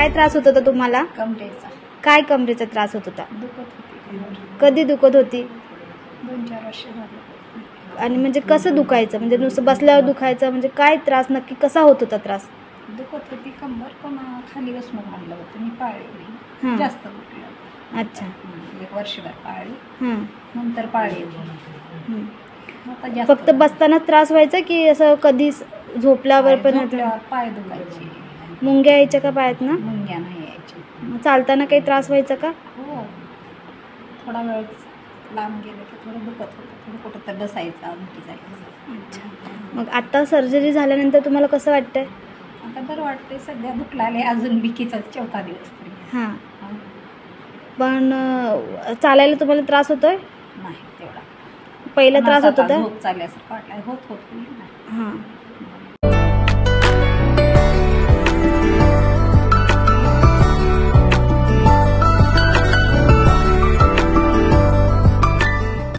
काय त्रास होत होता तुम्हाला? कमरेचा. काय कमरेचा त्रास होत होता? दुखत होती कमर. कधी दुखत होती? 2-4 वर्ष झाले. आणि म्हणजे कसं दुखायचं? म्हणजे नुसतं बसल्यावर दुखायचं, म्हणजे काय त्रास नक्की कसा होत होता त्रास? दुखत होती कंबर, पण खाली बसून म्हणलं होतं मी पाळी हां. नाही, जास्त दुखलं. अच्छा. 1 वर्षभर पाळी, हां. नंतर पाळी. आता जास्त फक्त बसताना त्रास व्हायचा की असं कधी झोपल्यावर पण? झोपल्यावर पाय दुखायचे. मुंग्या यायच्या का पायात ना? मुंग्या नाही यायच्या. मग चालताना काही त्रास व्हायचा का? हो, थोडा वेळ लांब गेलं की थोडं दुखत होतं, थोडं कुठं तर बसायचं, उलटी जायचं. अच्छा. मग आता सर्जरी झाल्यानंतर तुम्हाला कसं वाटतंय? आता बरं वाटतंय. सध्या दुखलाले अजून बिकीचा 4था दिवस तरी. हां. पण चालायला तुम्हाला त्रास होतोय? नाही तेवढा. पहिला त्रास होत होता? झोप चालल्यासारखं वाटलं. होत होईल ना. हां.